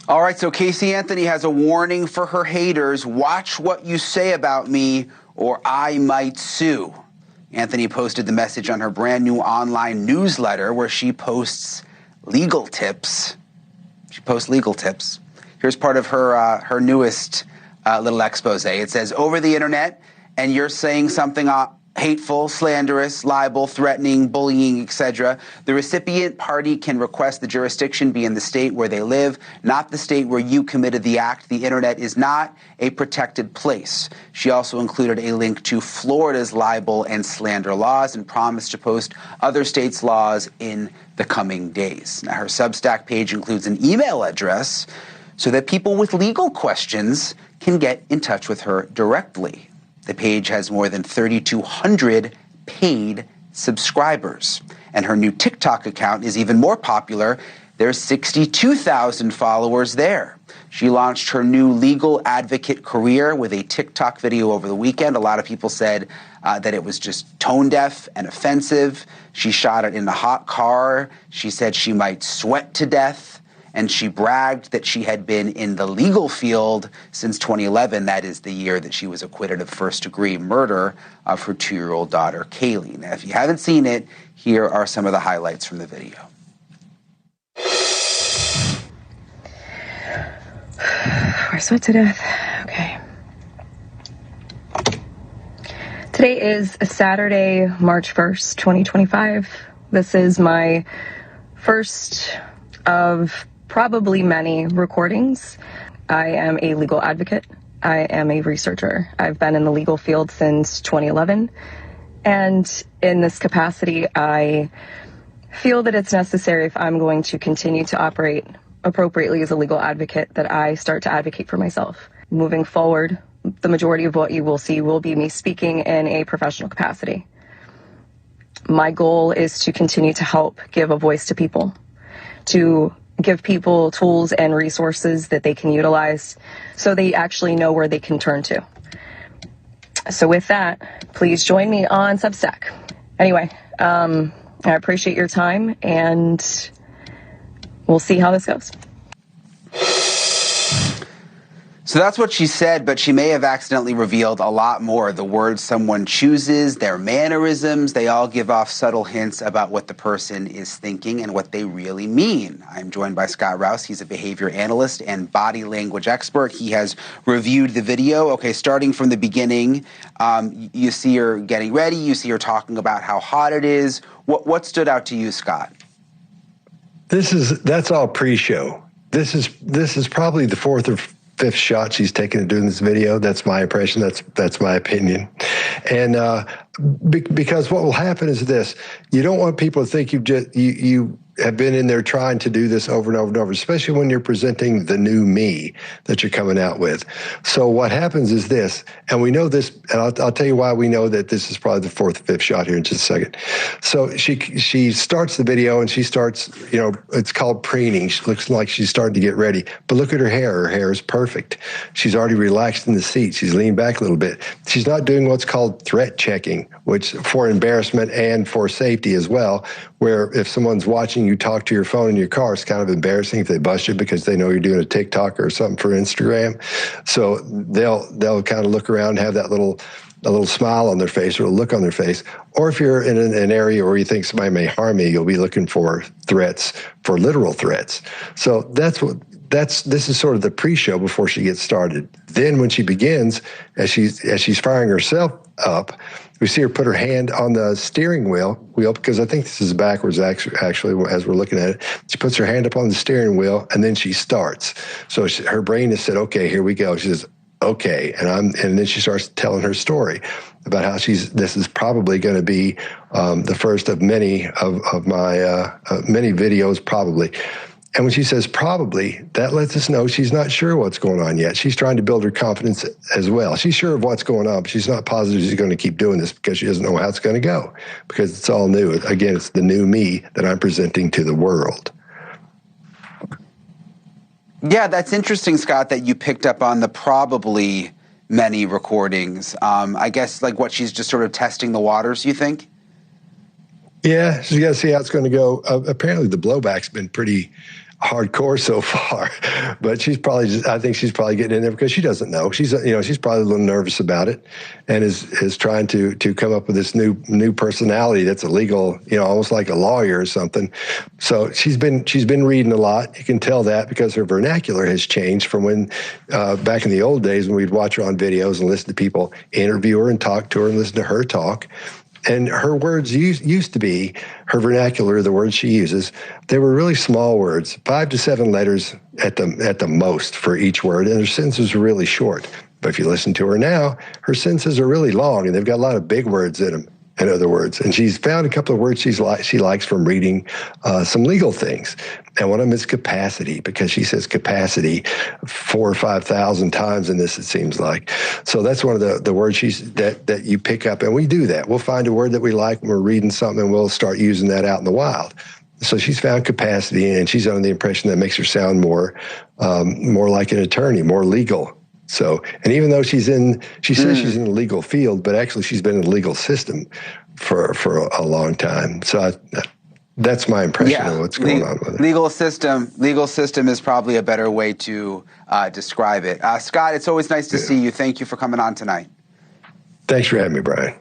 All right, so Casey Anthony has a warning for her haters. Watch what you say about me or I might sue. Anthony posted the message on her brand new online newsletter where she posts legal tips. Here's part of her newest little expose. It says, over the internet, and you're saying something hateful, slanderous, libel, threatening, bullying, etc., the recipient party can request the jurisdiction be in the state where they live, not the state where you committed the act. The internet is not a protected place. She also included a link to Florida's libel and slander laws and promised to post other states' laws in the coming days. Now, her Substack page includes an email address so that people with legal questions can get in touch with her directly. The page has more than 3,200 paid subscribers. And her new TikTok account is even more popular. There's 62,000 followers there. She launched her new legal advocate career with a TikTok video over the weekend. A lot of people said that it was just tone deaf and offensive. She shot it in a hot car. She said she might sweat to death. And she bragged that she had been in the legal field since 2011. That is the year that she was acquitted of first-degree murder of her 2-year-old daughter, Kaylee. Now, if you haven't seen it, here are some of the highlights from the video. I sweat to death. Okay. Today is Saturday, March 1st, 2025. This is my first of probably many recordings. I am a legal advocate. I am a researcher. I've been in the legal field since 2011. And in this capacity, I feel that it's necessary, if I'm going to continue to operate appropriately as a legal advocate, that I start to advocate for myself. Moving forward, the majority of what you will see will be me speaking in a professional capacity. My goal is to continue to help give a voice to people, to give people tools and resources that they can utilize so they actually know where they can turn to. So with that, please join me on Substack. Anyway, I appreciate your time, and we'll see how this goes. So that's what she said, but she may have accidentally revealed a lot more. The words someone chooses, their mannerisms, they all give off subtle hints about what the person is thinking and what they really mean. I'm joined by Scott Rouse. He's a behavior analyst and body language expert. He has reviewed the video. Okay, starting from the beginning, you see her getting ready. You see her talking about how hot it is. What stood out to you, Scott? That's all pre-show. This is probably the fourth or fifth shot she's taken at doing this video. That's my impression. That's my opinion. And because what will happen is this: you don't want people to think you have been in there trying to do this over and over and over, especially when you're presenting the new me that you're coming out with. So what happens is this, and we know this, and I'll tell you why we know that this is probably the fourth or fifth shot here in just a second. So she starts the video, and she starts, it's called preening. She looks like she's starting to get ready. But look at her hair. Her hair is perfect. She's already relaxed in the seat. She's leaned back a little bit. She's not doing what's called threat checking, which for embarrassment and for safety as well, where if someone's watching you talk to your phone in your car, it's kind of embarrassing if they bust you because they know you're doing a TikTok or something for Instagram. So they'll kind of look around and have that a little smile on their face or a look on their face. Or if you're in an area where you think somebody may harm you, you'll be looking for threats, for literal threats. So this is sort of the pre-show before she gets started. Then when she begins, as she's firing herself up, we see her put her hand on the steering wheel, because I think this is backwards actually as we're looking at it. She puts her hand up on the steering wheel, and then she starts. So her brain has said, okay, here we go. She says, okay, and then she starts telling her story about how this is probably going to be the first of many of my many videos, probably. And when she says probably, that lets us know she's not sure what's going on yet. She's trying to build her confidence as well. She's sure of what's going on, but she's not positive she's going to keep doing this because she doesn't know how it's going to go, because it's all new. Again, it's the new me that I'm presenting to the world. Yeah, that's interesting, Scott, that you picked up on the probably many recordings. I guess like what she's just sort of testing the waters, you think? Yeah, she's got to see how it's going to go. Apparently the blowback's been pretty hardcore so far, but I think she's probably getting in there because she doesn't know. She's probably a little nervous about it, and is trying to come up with this new personality that's a legal, almost like a lawyer or something. So she's been reading a lot. You can tell that because her vernacular has changed from when back in the old days when we'd watch her on videos and listen to people interview her and talk to her and listen to her talk. And her words used to be, her vernacular, the words she uses, they were really small words, 5 to 7 letters at the most for each word, and her sentences were really short. But if you listen to her now, her sentences are really long, and they've got a lot of big words in them, in other words. And she's found a couple of words she likes from reading some legal things. And one of them is capacity, because she says capacity 4,000 or 5,000 times in this, it seems like. So that's one of the words that you pick up, and we do that. We'll find a word that we like when we're reading something, and we'll start using that out in the wild. So she's found capacity, and she's under the impression that makes her sound more like an attorney, more legal. So, and even though she says she's in the legal field, but actually she's been in the legal system for a long time. So that's my impression of what's going on with it. Legal system is probably a better way to describe it. Scott, it's always nice to see you. Thank you for coming on tonight. Thanks for having me, Brian.